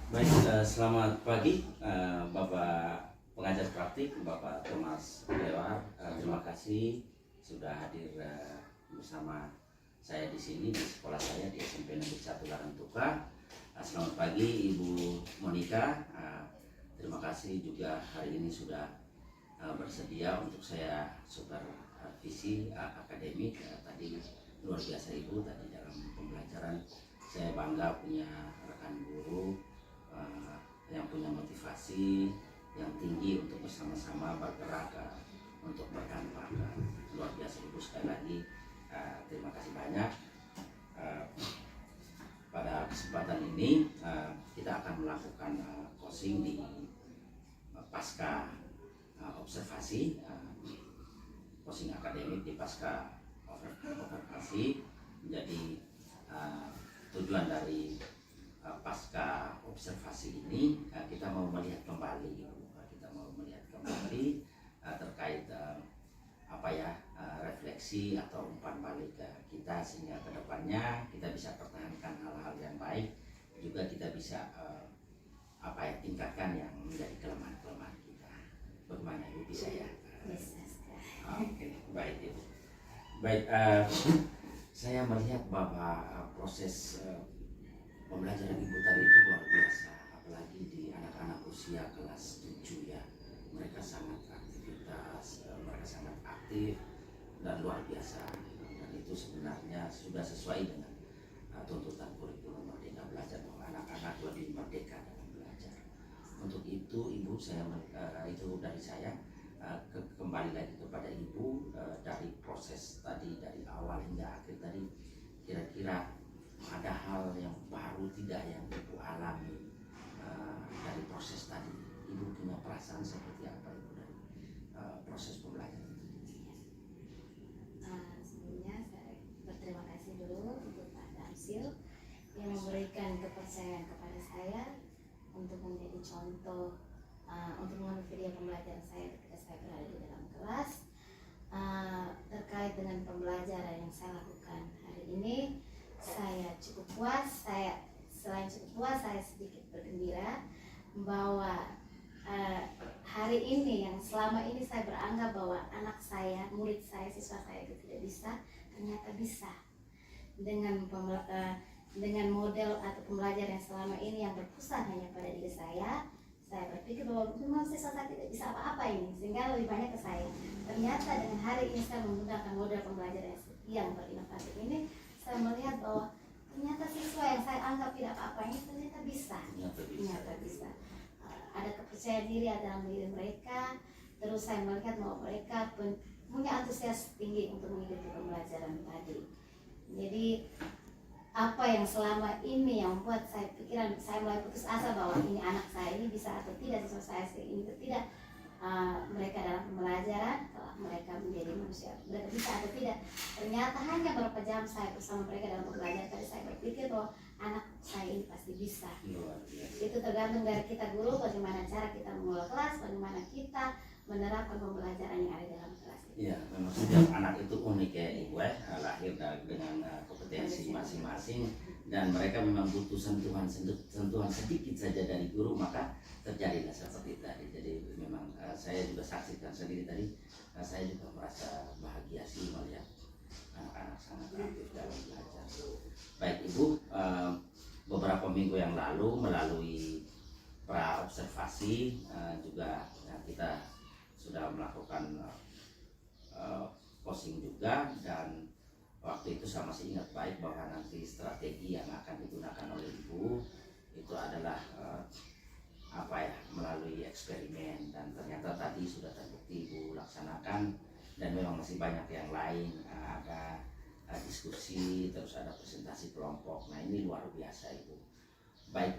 Baik, selamat pagi Bapak pengajar praktik, Bapak Thomas Lewar. Terima kasih sudah hadir bersama saya di sini di sekolah saya di SMP Negeri 1 Larantuka. Selamat pagi Ibu Monica. Terima kasih juga hari ini sudah bersedia untuk saya supervisi akademik. Tadi luar biasa Ibu tadi dalam pembelajaran. Saya bangga punya rekan guru yang punya motivasi yang tinggi untuk bersama-sama bergerak untuk berdampak. Luar biasa Ibu, sekali lagi terima kasih banyak. Pada kesempatan ini kita akan melakukan coaching di pasca observasi, coaching akademik di pasca observasi. Jadi tujuan dari pasca observasi ini kita mau melihat kembali, terkait refleksi atau umpan balik kita, sehingga kedepannya kita bisa pertahankan hal-hal yang baik, juga kita bisa tingkatkan yang menjadi kelemahan-kelemahan kita. Bagaimana Ibu, bisa ya? Oke, baik Ibu. Baik, saya melihat bahwa proses pembelajaran Ibu tadi itu luar biasa, apalagi di anak-anak usia kelas 7 ya. Mereka sangat aktivitas, mereka sangat aktif dan luar biasa. Dan itu sebenarnya sudah sesuai dengan tuntutan kurikulum Merdeka Belajar, bahwa anak-anak lebih merdeka dalam belajar. Untuk itu Ibu, itu dari saya, kembali lagi kepada Ibu, dari proses tadi dari awal hingga akhir tadi, kira-kira ada hal yang baru tidak yang Ibu alami dari proses tadi? Ibu punya perasaan seperti apa Ibu dari proses pembelajaran itu? Sebelumnya saya berterima kasih dulu untuk Pak Damsil yang memberikan kepercayaan kepada saya untuk menjadi contoh, untuk mengambil video pembelajaran saya ketika saya berada di dalam kelas, terkait dengan pembelajaran yang saya lakukan hari ini. Saya cukup puas. Selain cukup puas, saya sedikit bergembira bahwa hari ini yang selama ini saya beranggap bahwa anak saya, murid saya, siswa saya itu tidak bisa, ternyata bisa. Dengan model atau pembelajaran yang selama ini yang berpusat hanya pada diri saya berpikir bahwa memang siswa saya tidak bisa apa-apa ini, sehingga lebih banyak ke saya. Ternyata dengan hari ini saya menggunakan model pembelajaran yang berinovasi ini, saya melihat bahwa ternyata siswa yang saya anggap tidak apa-apa ini ternyata bisa. Ada kepercayaan diri dalam diri mereka. Terus saya melihat bahwa mereka punya antusias tinggi untuk mengikuti pembelajaran tadi. Jadi apa yang selama ini yang membuat saya mulai putus asa bahwa ini anak saya ini bisa atau tidak, siswa saya ini tidak, mereka dalam pembelajaran, kalau mereka menjadi manusia, mereka bisa atau tidak. Ternyata hanya beberapa jam saya bersama mereka dalam pembelajaran tadi, saya berpikir bahwa anak saya ini pasti bisa. Itu tergantung dari kita guru, bagaimana cara kita mengelola kelas, bagaimana kita menerapkan pembelajaran yang ada dalam kelas. Iya, memang setiap anak itu unik ya Ibu, lahir dengan kompetensi masing-masing, dan mereka memang butuh sentuhan sedikit saja dari guru, maka terjadilah seperti tadi. Jadi memang saya juga saksikan sendiri tadi, saya juga merasa bahagia sih melihat anak-anak sangat aktif dalam belajar. Baik Ibu, beberapa minggu yang lalu melalui pra observasi juga kita sudah melakukan coaching juga, dan waktu itu saya masih ingat baik bahwa nanti strategi yang akan digunakan oleh Ibu itu adalah melalui eksperimen, dan ternyata tadi sudah terbukti Ibu laksanakan, dan memang masih banyak yang lain, ada diskusi, terus ada presentasi kelompok. Nah ini luar biasa Ibu. Baik,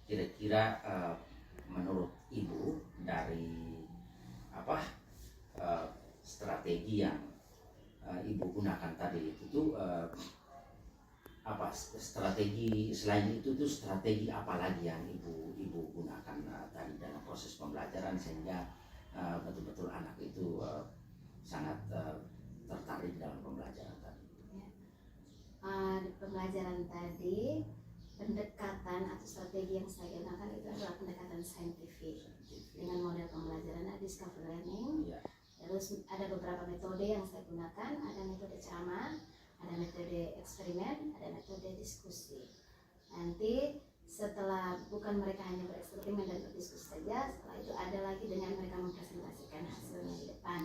kira-kira menurut Ibu dari strategi yang Ibu gunakan tadi itu tuh strategi selain itu tuh strategi apa lagi yang Ibu gunakan tadi dalam proses pembelajaran, sehingga betul-betul anak itu sangat tertarik dalam pembelajaran tadi? Di pembelajaran tadi, pendekatan atau strategi yang scientific dengan model pembelajaran discovery learning. Ya. Terus ada beberapa metode yang saya gunakan, ada metode ceramah, ada metode eksperimen, ada metode diskusi. Nanti setelah bukan mereka hanya bereksperimen dan berdiskusi saja, setelah itu ada lagi dengan mereka mempresentasikan hasilnya di depan.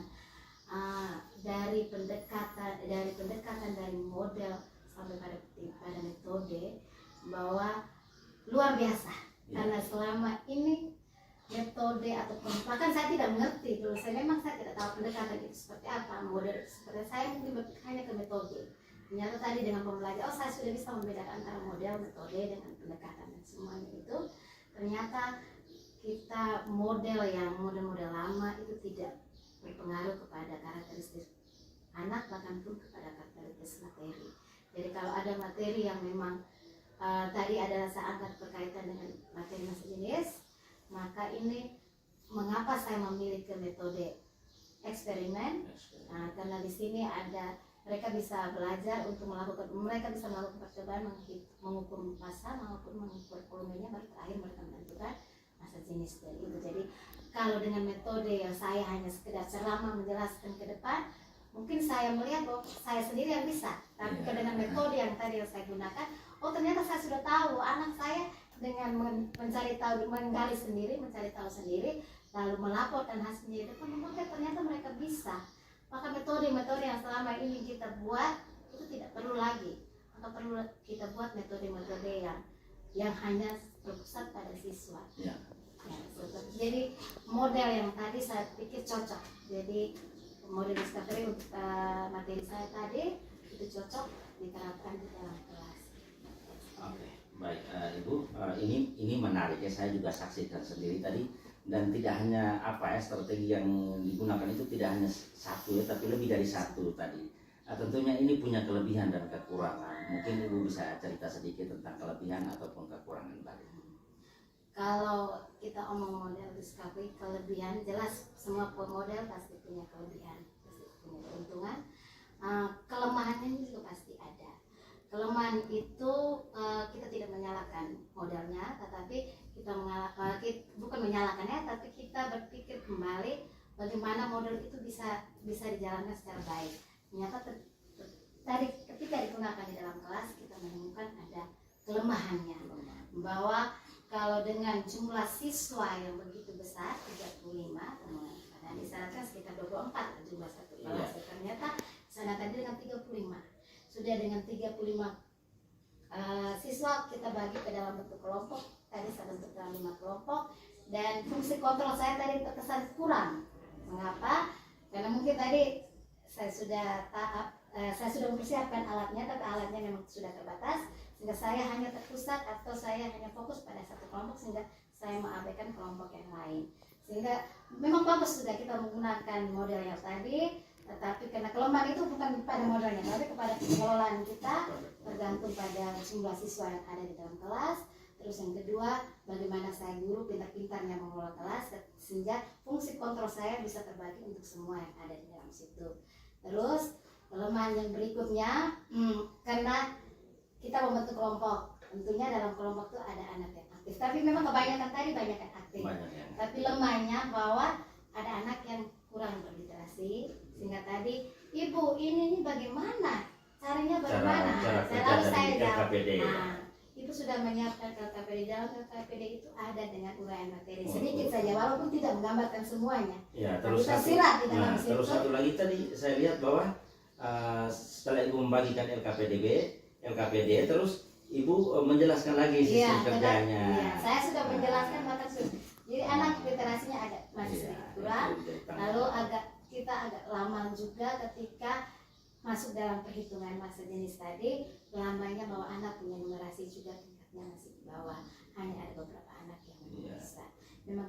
Dari pendekatan dari model sampai pada metode, bahwa luar biasa. Karena selama ini metode atau bahkan saya tidak mengerti dulu, saya tidak tahu pendekatan itu seperti apa, model itu seperti, saya mungkin berpikir hanya ke metode. Ternyata tadi dengan pembelajaran, saya sudah bisa membedakan antara model, metode dengan pendekatan, dan semuanya itu ternyata kita model lama itu tidak berpengaruh kepada karakteristik anak, bahkan pun kepada karakteristik materi. Jadi kalau ada materi yang memang tadi adalah saya angkat berkaitan dengan materi masa jenis, maka ini mengapa saya memilih ke metode eksperimen? Karena di sini mereka bisa belajar untuk mereka bisa melakukan percobaan, mengukur massa maupun mengukur volumenya, baru terakhir mereka menentukan masa jenis dari itu. Jadi kalau dengan metode yang saya hanya sekedar ceramah menjelaskan ke depan, mungkin saya melihat bahwa saya sendiri yang bisa. Tapi dengan metode yang tadi yang saya gunakan, ternyata saya sudah tahu anak saya dengan mencari tahu, menggali sendiri, mencari tahu sendiri, lalu melaporkan hasilnya di depan, ternyata mereka bisa. Maka metode-metode yang selama ini kita buat itu tidak perlu lagi. Maka perlu kita buat metode-metode yang hanya berpusat pada siswa. Jadi model yang tadi saya pikir cocok. Jadi model discovery untuk materi saya tadi itu cocok diterapkan di dalam kelas. Oke, baik Ibu, ini menarik ya, saya juga saksikan sendiri tadi, dan tidak hanya strategi yang digunakan itu tidak hanya satu ya, tapi lebih dari satu tadi. Tentunya ini punya kelebihan dan kekurangan. Mungkin Ibu bisa cerita sedikit tentang kelebihan ataupun kekurangan tadi. Kalau kita omong model discovery, kelebihan jelas, semua model pasti punya kelebihan, pasti punya keuntungan. Kelemahannya juga pasti ada. Kelemahan itu kita tidak menyalahkan modelnya, tetapi kita bukan menyalahkannya, tapi kita berpikir kembali bagaimana model itu bisa dijalankan secara baik. Ternyata tadi ketika digunakan di dalam kelas kita menemukan ada kelemahannya, bahwa kalau dengan jumlah siswa yang begitu besar 35, dan disarankan sekitar 24 jumlah satu kelas, ternyata sana tadi dengan 35. Sudah dengan 35 siswa kita bagi ke dalam bentuk kelompok. Tadi saya bentuk dalam 5 kelompok, dan fungsi kontrol saya tadi terkesan kurang. Mengapa? Karena mungkin tadi saya sudah mempersiapkan alatnya, tapi alatnya memang sudah terbatas, sehingga saya hanya terpusat atau saya hanya fokus pada satu kelompok, sehingga saya mengabaikan kelompok yang lain. Sehingga memang bagus sudah kita menggunakan model yang tadi, tetapi karena kelemahan itu bukan pada modelnya, tapi kepada pengelolaan kita, tergantung pada jumlah siswa yang ada di dalam kelas. Terus yang kedua, bagaimana saya guru pintar-pintarnya mengelola kelas, sehingga fungsi kontrol saya bisa terbagi untuk semua yang ada di dalam situ. Terus kelemahan yang berikutnya, karena kita membentuk kelompok, tentunya dalam kelompok itu ada anak yang aktif, tapi memang kebanyakan tadi banyak yang aktif. Tapi lemahnya bahwa ada anak yang kurang berliterasi, sehingga tadi ibu ini bagaimana caranya, bagaimana lalu saya jawab, ibu sudah menyiapkan LKPD. Dalam LKPD itu ada dengan uraian materi sedikit saja, walaupun tidak menggambarkan semuanya. Terus tersirat di dalam situ. Terus satu lagi tadi saya lihat bahwa setelah ibu membagikan LKPD, terus ibu menjelaskan lagi sistem kerjanya. Saya sudah menjelaskan, bahkan jadi anak literasinya masih sedikit kurang. Lalu kita agak lama juga ketika masuk dalam perhitungan masa jenis tadi, lamanya bahwa anak punya numerasi juga tingkatnya masih di bawah, hanya ada beberapa anak yang bisa. Memang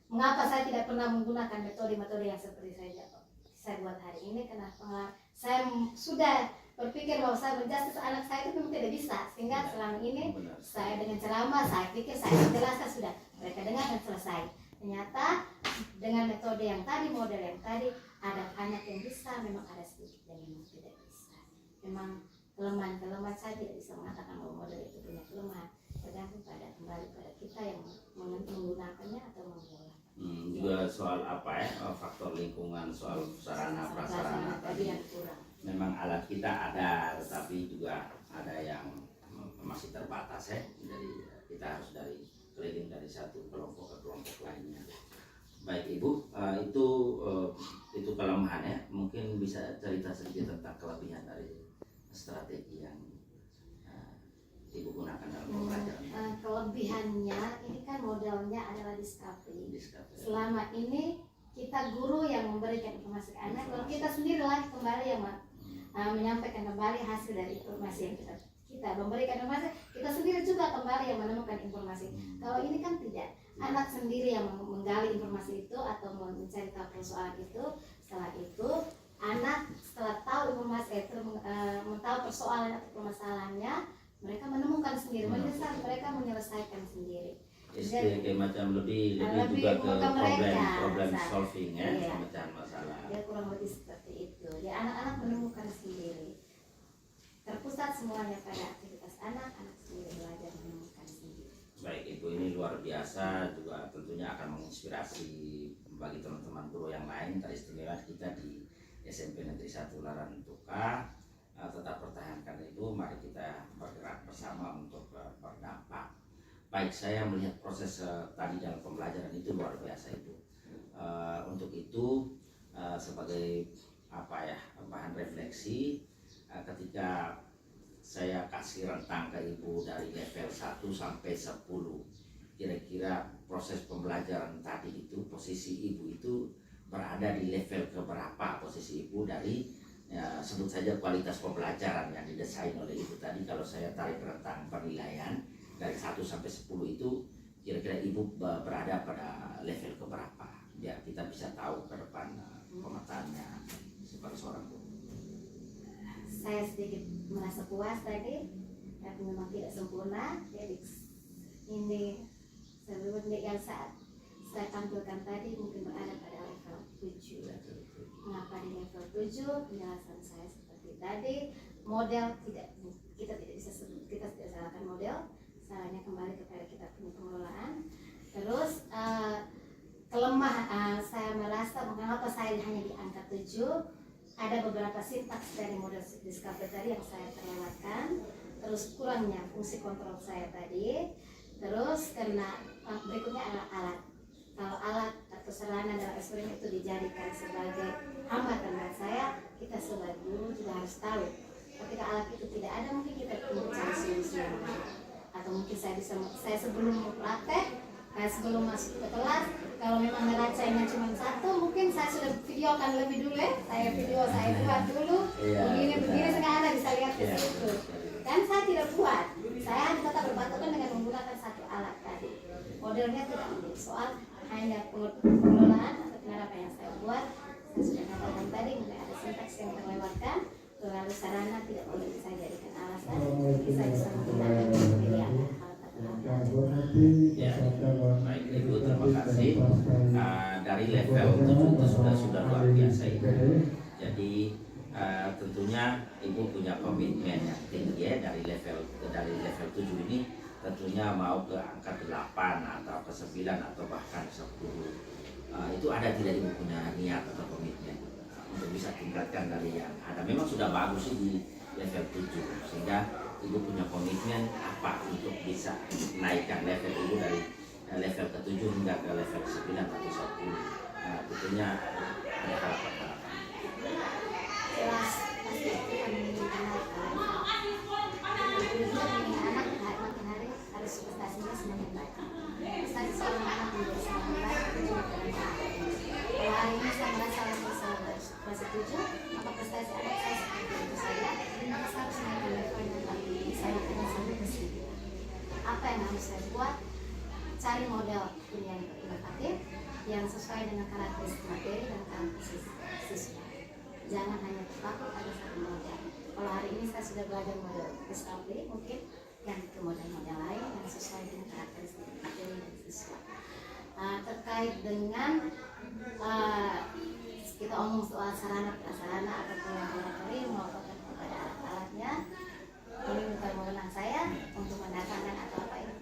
mengapa saya tidak pernah menggunakan metode-metode yang seperti saya buat hari ini, karena saya sudah berpikir bahwa saya menjudge anak saya itu memang tidak bisa, sehingga selama ini saya dengan ceramah, saya pikir saya menjelaskan, sudah mereka dengar dan selesai. Ternyata dengan metode yang tadi, model yang tadi, ada anak yang bisa, memang ada sedikit yang memang tidak bisa. Memang kelemahan saya tidak bisa mengatakan bahwa model itu punya kelemahan. tergantung kembali pada kita yang menggunakannya atau mengelola. Juga soal apa ya, faktor lingkungan, soal sarana prasarana tadi. Memang alat kita ada, tetapi juga ada yang masih terbatas ya. Jadi kita harus keliling dari satu kelompok ke kelompok lainnya. Baik Ibu, itu kelemahannya. Mungkin bisa cerita sedikit tentang kelebihan dari strategi yang Ibu gunakan dalam pembelajaran. Kelebihannya ini kan modelnya adalah discovery. Selama ini kita guru yang memberikan informasi ke anak, kalau kita sendirilah kembali yang menyampaikan kembali hasil dari informasi yang kita memberikan informasi, kita sendiri juga kembali yang menemukan informasi. Kalau ini kan tidak, anak sendiri yang menggali informasi itu atau mencari tahu persoalan itu. Setelah itu anak setelah tahu informasi itu, tahu persoalan atau permasalahannya, mereka menemukan sendiri, mereka menyelesaikan sendiri. Jadi kayak macam lebih juga ke problem solving ya, pemecahan masalah. Ya kurang lebih seperti itu. Ya anak-anak menemukan sendiri. Terpusat semuanya pada aktivitas anak sendiri belajar menemukan sendiri. Baik Ibu, ini luar biasa, juga tentunya akan menginspirasi bagi teman-teman guru yang lain. Teristimewa kita di SMP Negeri 1 Laran Tuka. Tetap pertahankan itu, mari kita bergerak bersama untuk berdampak. Baik, saya melihat proses tadi dalam pembelajaran itu luar biasa Ibu. Untuk itu sebagai bahan refleksi, ketika saya kasih rentang ke Ibu dari level 1 sampai 10, kira-kira proses pembelajaran tadi itu, posisi Ibu itu berada di level keberapa posisi Ibu dari sebut saja kualitas pembelajaran yang didesain oleh Ibu tadi. Kalau saya tarik rentang penilaian dari 1 sampai 10 itu, kira-kira Ibu berada pada level keberapa, biar kita bisa tahu ke depan pemetaannya sebagai seorang guru. Saya sedikit merasa puas tadi, tapi memang tidak sempurna. Jadi ini sebelum yang saat saya tampilkan tadi mungkin berada pada level 7. Mengapa di level 7? Penjelasan saya seperti tadi, model kita tidak bisa sebut, kita tidak salahkan model, salahnya kembali kepada kita punya pengelolaan. Terus kelemahan saya merasa mengapa saya hanya di angka 7, ada beberapa sintaks dari model discovery tadi yang saya terlewatkan. Terus kurangnya fungsi kontrol saya tadi. Terus karena berikutnya adalah alat. Kalau alat atau sarana dalam eksperimen itu dijadikan sebagai hambatan buat saya, kita sebagai guru juga harus tahu. Ketika alat itu tidak ada, mungkin kita perlu cari solusi yang lain. Atau mungkin saya sebelum praktek, sebelum masuk ke kelas, kalau memang neracanya cuma 1, mungkin saya sudah videokan lebih dulu ya. Saya buat dulu, begini sekarang Anda bisa lihat di situ. Dan saya tidak buat, saya hanya tetap berpatokan dengan menggunakan satu alat tadi. Modelnya tidak menjadi soal, hanya pengelolaan atau penerapan yang saya buat. Saya sudah katakan tadi, mungkin ada sintaks yang terlewatkan, lalu sarana tidak boleh saya jadikan alasan, bisa menggunakan media Ya, baik Ibu, terima kasih. Dari level 7 itu sudah luar biasa Ibu. Jadi tentunya Ibu punya komitmen yang tinggi ya, dari level 7 ini tentunya mau ke angka 8 atau ke 9 atau bahkan 10. Itu ada tidak Ibu punya niat atau komitmen untuk bisa tingkatkan dari yang ada? Memang sudah bagus sih di level 7, sehingga Ibu punya komitmen apa untuk bisa naikkan level Ibu dari level ke-7 hingga ke level 9 atau 10. Tentunya ada harapan. Jelas pasti akan menginginkan anak makin hari harus prestasinya semakin baik. Prestasi seorang anak menjadi semakin baik itu juga bermanfaat. Kalau hari ini saya merasa kelas 7, maka prestasi anak saya seperti itu saja. Maka saya harus naikkan levelnya lagi. Saya akan sampai ke sini. Apa yang harus saya buat? Cari model yang inovatif, yang sesuai dengan karakteristik materi dan karakteristik siswa. Jangan hanya terpaku pada satu model. Kalau hari ini saya sudah belajar model discovery, mungkin ganti ke model-model lain yang sesuai dengan karakteristik materi dan siswa. Terkait dengan kita omong soal sarana prasarana ataupun laboratorium maupun kepada alat-alatnya, ini bukan wewenang saya untuk mendatangkan atau apa itu.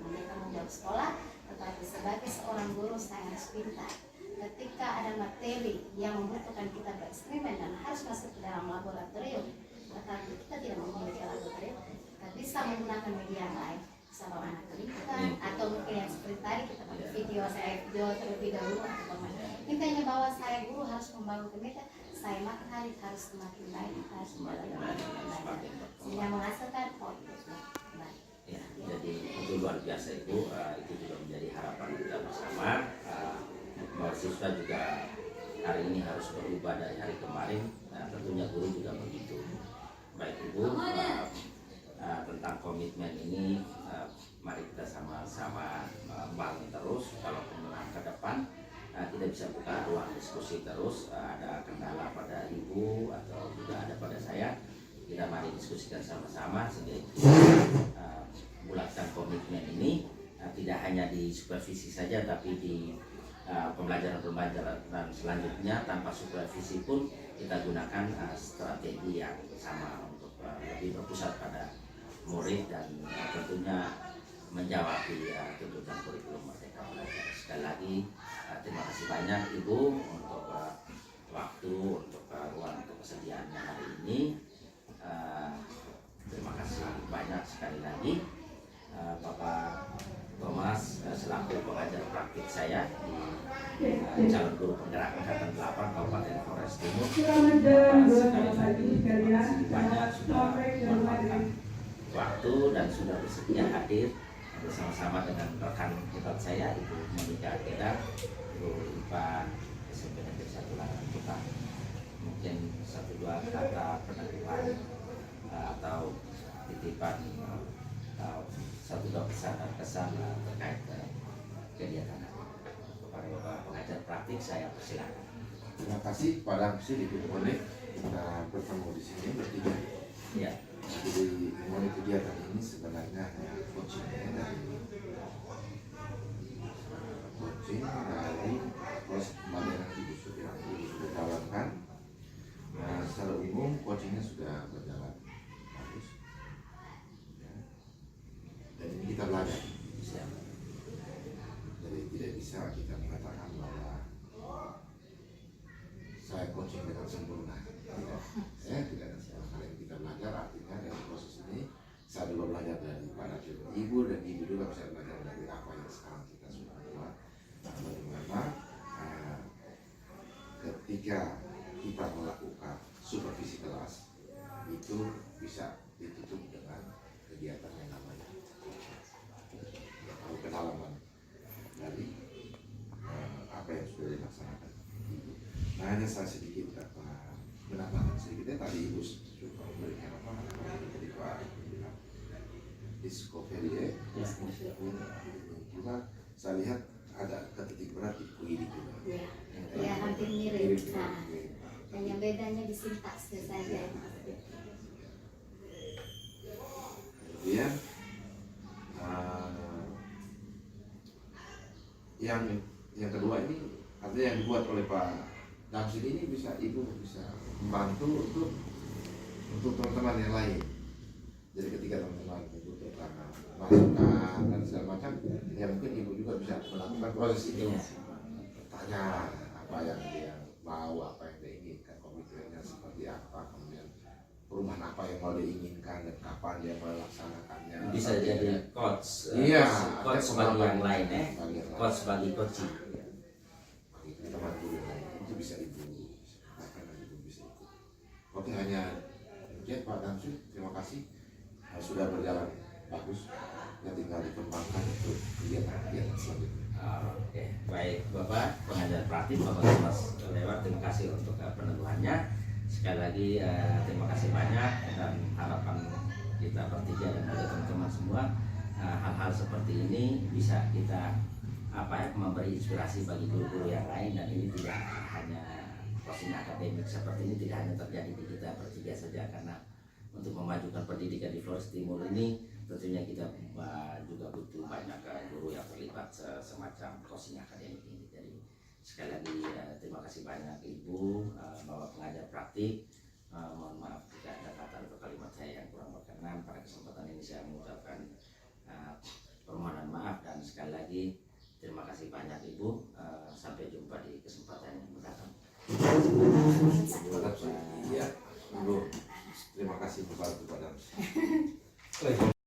sebagai seorang guru saya harus pintar. Ketika ada materi yang membutuhkan kita bereksperimen dan harus masuk ke dalam laboratorium, tetapi kita tidak memiliki laboratorium, kita bisa menggunakan media lain, bisa bawa anak lihat atau mungkin yang seperti tadi kita pakai video, saya video terlebih dahulu atau bagaimana. Intinya bahwa saya guru harus membangun mereka, saya makin hari harus semakin baik, harus semakin baik, sehingga menghasilkan output baik. Ya, jadi itu luar biasa Ibu, itu juga menjadi harapan kita bersama. Bahwa siswa juga hari ini harus berubah dari hari kemarin, tentunya guru juga begitu. Baik Ibu, tentang komitmen ini, mari kita sama-sama bangun terus. Kalaupun ke depan kita bisa buka ruang diskusi terus, ada kendala pada Ibu atau juga ada pada saya, kita mari diskusikan sama-sama sehingga bulatkan komitmen ini tidak hanya di supervisi saja, tapi di pembelajaran selanjutnya tanpa supervisi pun kita gunakan strategi yang sama untuk lebih berpusat pada murid dan tentunya menjawab tuntutan kurikulum Merdeka Belajar. Sekali lagi terima kasih banyak Ibu untuk waktu, untuk ruang, untuk kesediaannya hari ini. Terima kasih banyak sekali lagi Bapak Thomas selaku pengajar praktik saya di calon guru penggerak angkatan 8 Kabupaten Flores Timur. Sekali lagi terima kasih banyak sudah meluangkan waktu dan sudah bersedia hadir bersama-sama dengan rekan hebat saya Ibu Monika Kedar, Ibu IPA SMP Negeri 1 Langan Kota. Mungkin 1-2 kata penanggapan atau titipan satu dua kesan terkait kegiatan kepada Bapak pengajar praktik, saya persilakan. Terima kasih Pak Damsil, Ibu Monik, kita bertemu di sini bertiga. Ya. Jadi mulai kegiatan ini sebenarnya hanya coaching dari proses pembelajaran Ibu sudah jalankan. Nah, secara umum coachingnya sudah berjalan bagus. Ya. Dan ini kita belajar. Jadi tidak bisa kita mengatakan bahwa saya coaching dengan sempurna. Tidak ada hal yang kita belajar, artinya dari proses ini saya juga belajar dari para Ibu dan Ibu juga bisa belajar dari apa yang sekarang kita sudah buat. Bagaimana ketika kita melakukan supervisi kelas itu bisa ditutup dengan kegiatan yang namanya kedalaman dari apa yang sudah dilaksanakan Ibu. Nah, hanya saya sedikit menambahkan sedikitnya tadi Ibu sudah memberikan dari Pak Discovery juga saya lihat ada ketitik berat di ini juga. Ya, hampir mirip. Nah, hanya bedanya di sintaksnya saja. Kemudian yang kedua ini artinya yang dibuat oleh Pak Damsil ini bisa Ibu bisa membantu untuk teman-teman yang lain. Jadi ketika teman-teman membutuhkan masukan dan segala macam, ya mungkin Ibu juga bisa melakukan proses ini. Tanya apa yang dia mau, apa yang dia inginkan, komitmennya seperti apa, kemudian perubahan apa yang mau diinginkan dan kapan dia melaksanakannya. Bisa jadi coach, iya, coach bagi yang lain, coach bagi coaching. Teman guru yang lain itu bisa Ibu akan Ibu bisa ikut. Oke, hanya demikian Pak Damsil, terima kasih sudah berjalan bagus. Ya tinggal dikembangkan untuk kegiatan selanjutnya. Oke, baik Bapak pengajar praktik Bapak Thomas Lewat, terima kasih untuk peneguhannya. Sekali lagi terima kasih banyak dan harapan kita bertiga dan juga teman-teman semua hal-hal seperti ini bisa kita memberi inspirasi bagi guru-guru yang lain, dan ini tidak hanya coaching akademik seperti ini tidak hanya terjadi di kita bertiga saja, karena untuk memajukan pendidikan di Flores Timur ini tentunya kita juga butuh banyak guru yang terlibat semacam coaching akademik ini. Jadi sekali lagi terima kasih banyak Ibu Bapak pengajar praktik. Mohon maaf jika ada kata atau kalimat saya yang kurang berkenan. Pada kesempatan ini saya mengucapkan permohonan maaf dan sekali lagi terima kasih. kasih membantu Pak Damsil.